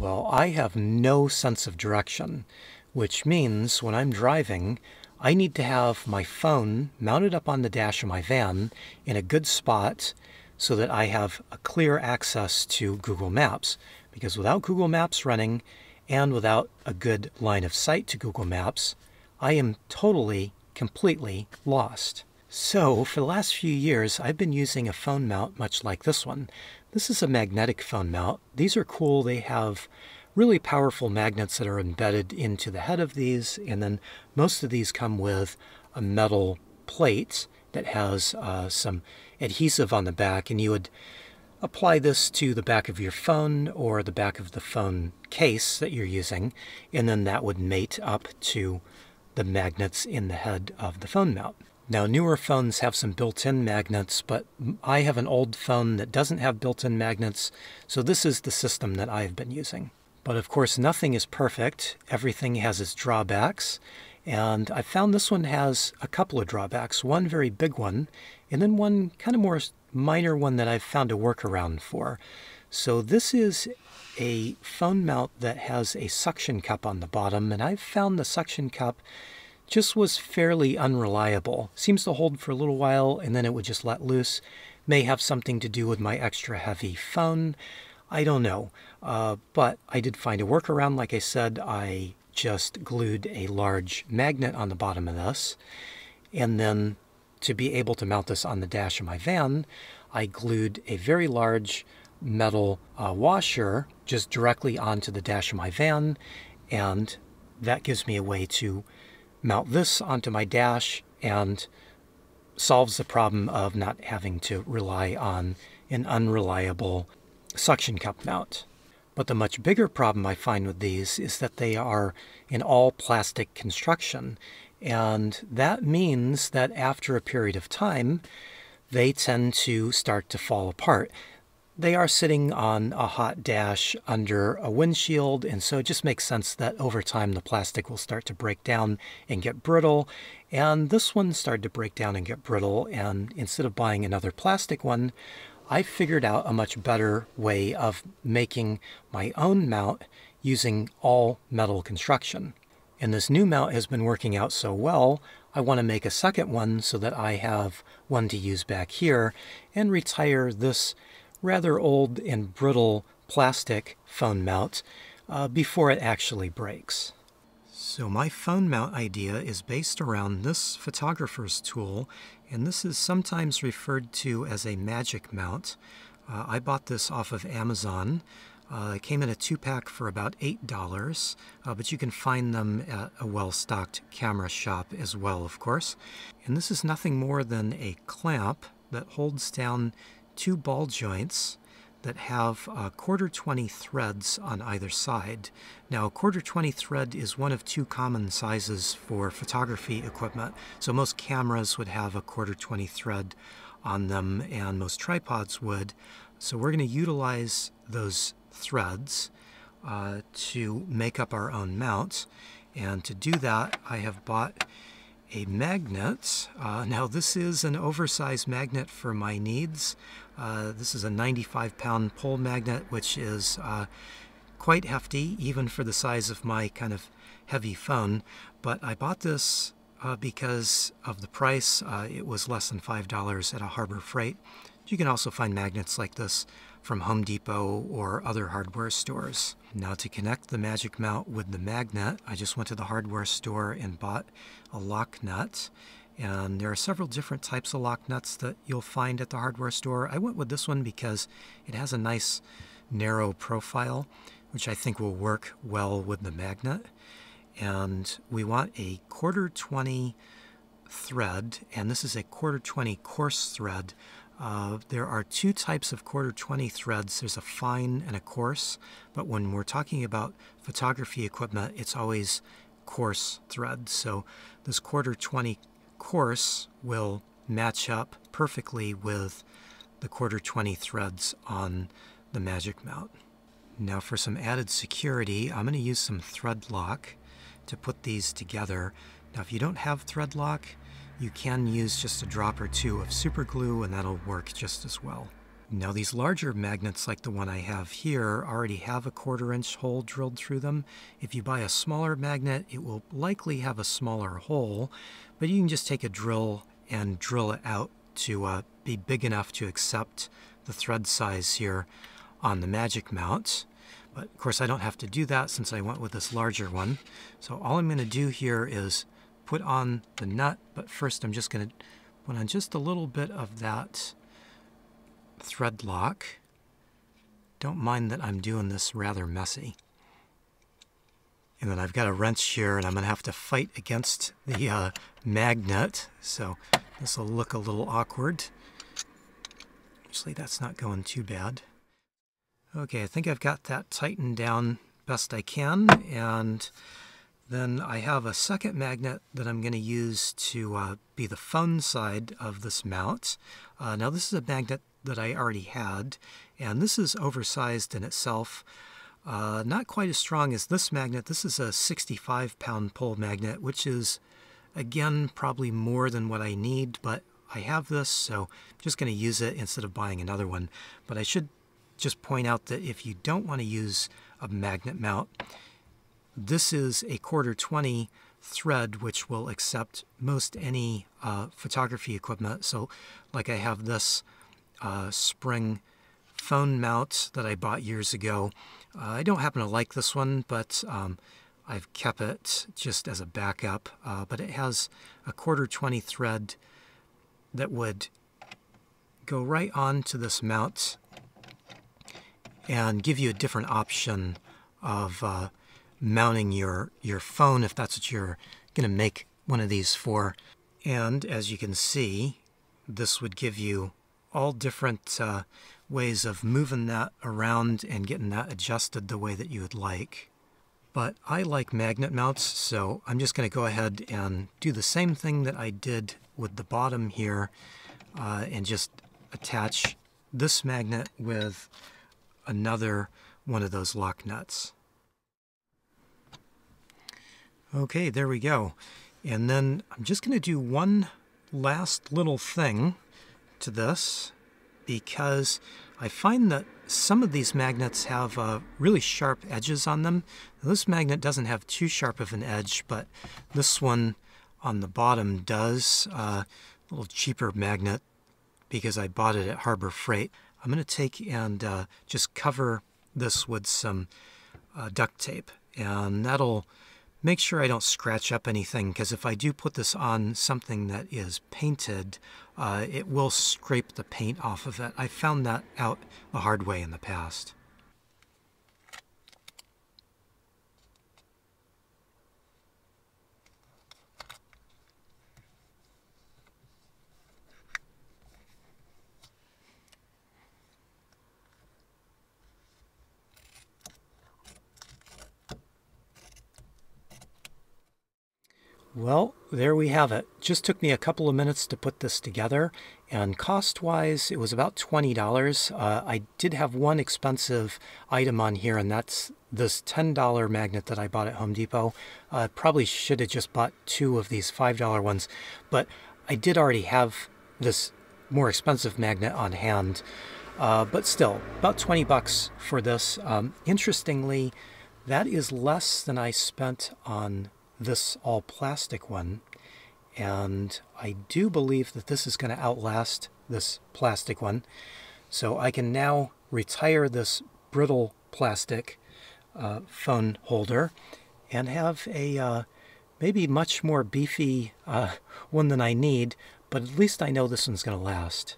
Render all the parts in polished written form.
Well, I have no sense of direction, which means when I'm driving, I need to have my phone mounted up on the dash of my van in a good spot so that I have a clear access to Google Maps. Because without Google Maps running and without a good line of sight to Google Maps, I am totally, completely lost. So for the last few years, I've been using a phone mount much like this one. This is a magnetic phone mount. These are cool. They have really powerful magnets that are embedded into the head of these, and then most of these come with a metal plate that has some adhesive on the back, and you would apply this to the back of your phone or the back of the phone case that you're using, and then that would mate up to the magnets in the head of the phone mount. Now, newer phones have some built-in magnets, but I have an old phone that doesn't have built-in magnets, so this is the system that I've been using. But of course, nothing is perfect. Everything has its drawbacks, and I found this one has a couple of drawbacks. One very big one, and then one kind of more minor one that I've found a workaround for. So this is a phone mount that has a suction cup on the bottom, and I've found the suction cup just was fairly unreliable. Seems to hold for a little while and then it would just let loose. May have something to do with my extra heavy phone. I don't know. But I did find a workaround. Like I said, I just glued a large magnet on the bottom of this. And then to be able to mount this on the dash of my van, I glued a very large metal washer just directly onto the dash of my van. And that gives me a way to mount this onto my dash and solves the problem of not having to rely on an unreliable suction cup mount. But the much bigger problem I find with these is that they are an all plastic construction, and that means that after a period of time they tend to start to fall apart. They are sitting on a hot dash under a windshield, and so it just makes sense that over time the plastic will start to break down and get brittle. And this one started to break down and get brittle, and instead of buying another plastic one, I figured out a much better way of making my own mount using all metal construction. And this new mount has been working out so well, I want to make a second one so that I have one to use back here and retire this rather old and brittle plastic phone mount before it actually breaks. So my phone mount idea is based around this photographer's tool, and this is sometimes referred to as a magic mount. I bought this off of Amazon. It came in a 2-pack for about $8, but you can find them at a well-stocked camera shop as well, of course. And this is nothing more than a clamp that holds down 2 ball joints that have 1/4-20 threads on either side. Now, a 1/4-20 thread is one of 2 common sizes for photography equipment. So most cameras would have a 1/4-20 thread on them, and most tripods would. So we're going to utilize those threads to make up our own mount. And to do that, I have bought a magnet. Now this is an oversized magnet for my needs. This is a 95-pound pole magnet, which is quite hefty, even for the size of my kind of heavy phone. But I bought this because of the price. It was less than $5 at a Harbor Freight. You can also find magnets like this from Home Depot or other hardware stores. Now, to connect the magic mount with the magnet, I just went to the hardware store and bought a lock nut. And there are several different types of lock nuts that you'll find at the hardware store. I went with this one because it has a nice narrow profile, which I think will work well with the magnet. And we want a 1/4-20 thread, and this is a 1/4-20 coarse thread. There are 2 types of 1/4-20 threads. There's a fine and a coarse, but when we're talking about photography equipment, it's always coarse thread. So this 1/4-20 coarse will match up perfectly with the 1/4-20 threads on the magic mount. Now, for some added security, I'm going to use some thread lock to put these together. Now, if you don't have thread lock, you can use just a drop or 2 of super glue, and that'll work just as well. Now these larger magnets like the one I have here already have a 1/4-inch hole drilled through them. If you buy a smaller magnet, it will likely have a smaller hole, but you can just take a drill and drill it out to be big enough to accept the thread size here on the Magic Mount. But of course I don't have to do that since I went with this larger one. So all I'm going to do here is put on the nut, but first I'm just going to put on just a little bit of that thread lock. Don't mind that I'm doing this rather messy. And then I've got a wrench here, and I'm going to have to fight against the magnet, so this will look a little awkward. Actually, that's not going too bad. Okay, I think I've got that tightened down best I can, and then I have a second magnet that I'm going to use to be the phone side of this mount. Now this is a magnet that I already had, and this is oversized in itself. Not quite as strong as this magnet. This is a 65-pound pole magnet, which is, again, probably more than what I need, but I have this, so I'm just going to use it instead of buying another one. But I should just point out that if you don't want to use a magnet mount, this is a 1/4-20 thread, which will accept most any photography equipment. So like I have this spring phone mount that I bought years ago. I don't happen to like this one, but I've kept it just as a backup. But it has a 1/4-20 thread that would go right onto this mount and give you a different option of mounting your phone if that's what you're going to make one of these for. And as you can see, this would give you all different ways of moving that around and getting that adjusted the way that you would like. But I like magnet mounts, so I'm just going to go ahead and do the same thing that I did with the bottom here, and just attach this magnet with another one of those lock nuts. Okay, there we go. And then I'm just going to do one last little thing to this, because I find that some of these magnets have really sharp edges on them. Now, this magnet doesn't have too sharp of an edge, but this one on the bottom does. A little cheaper magnet because I bought it at Harbor Freight. I'm going to take and just cover this with some duct tape, and that'll make sure I don't scratch up anything, because if I do put this on something that is painted, it will scrape the paint off of it. I found that out the hard way in the past. Well, there we have it. Just took me a couple of minutes to put this together, and cost-wise, it was about $20. I did have one expensive item on here, and that's this $10 magnet that I bought at Home Depot. Probably should have just bought two of these $5 ones, but I did already have this more expensive magnet on hand. But still, about 20 bucks for this. Interestingly, that is less than I spent on this all plastic one, and I do believe that this is going to outlast this plastic one. So I can now retire this brittle plastic phone holder and have a maybe much more beefy one than I need, but at least I know this one's going to last.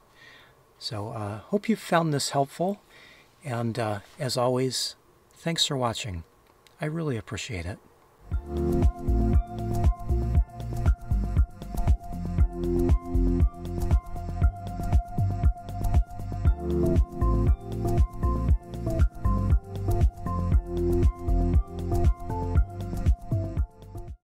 So hope you found this helpful, and as always, thanks for watching. I really appreciate it.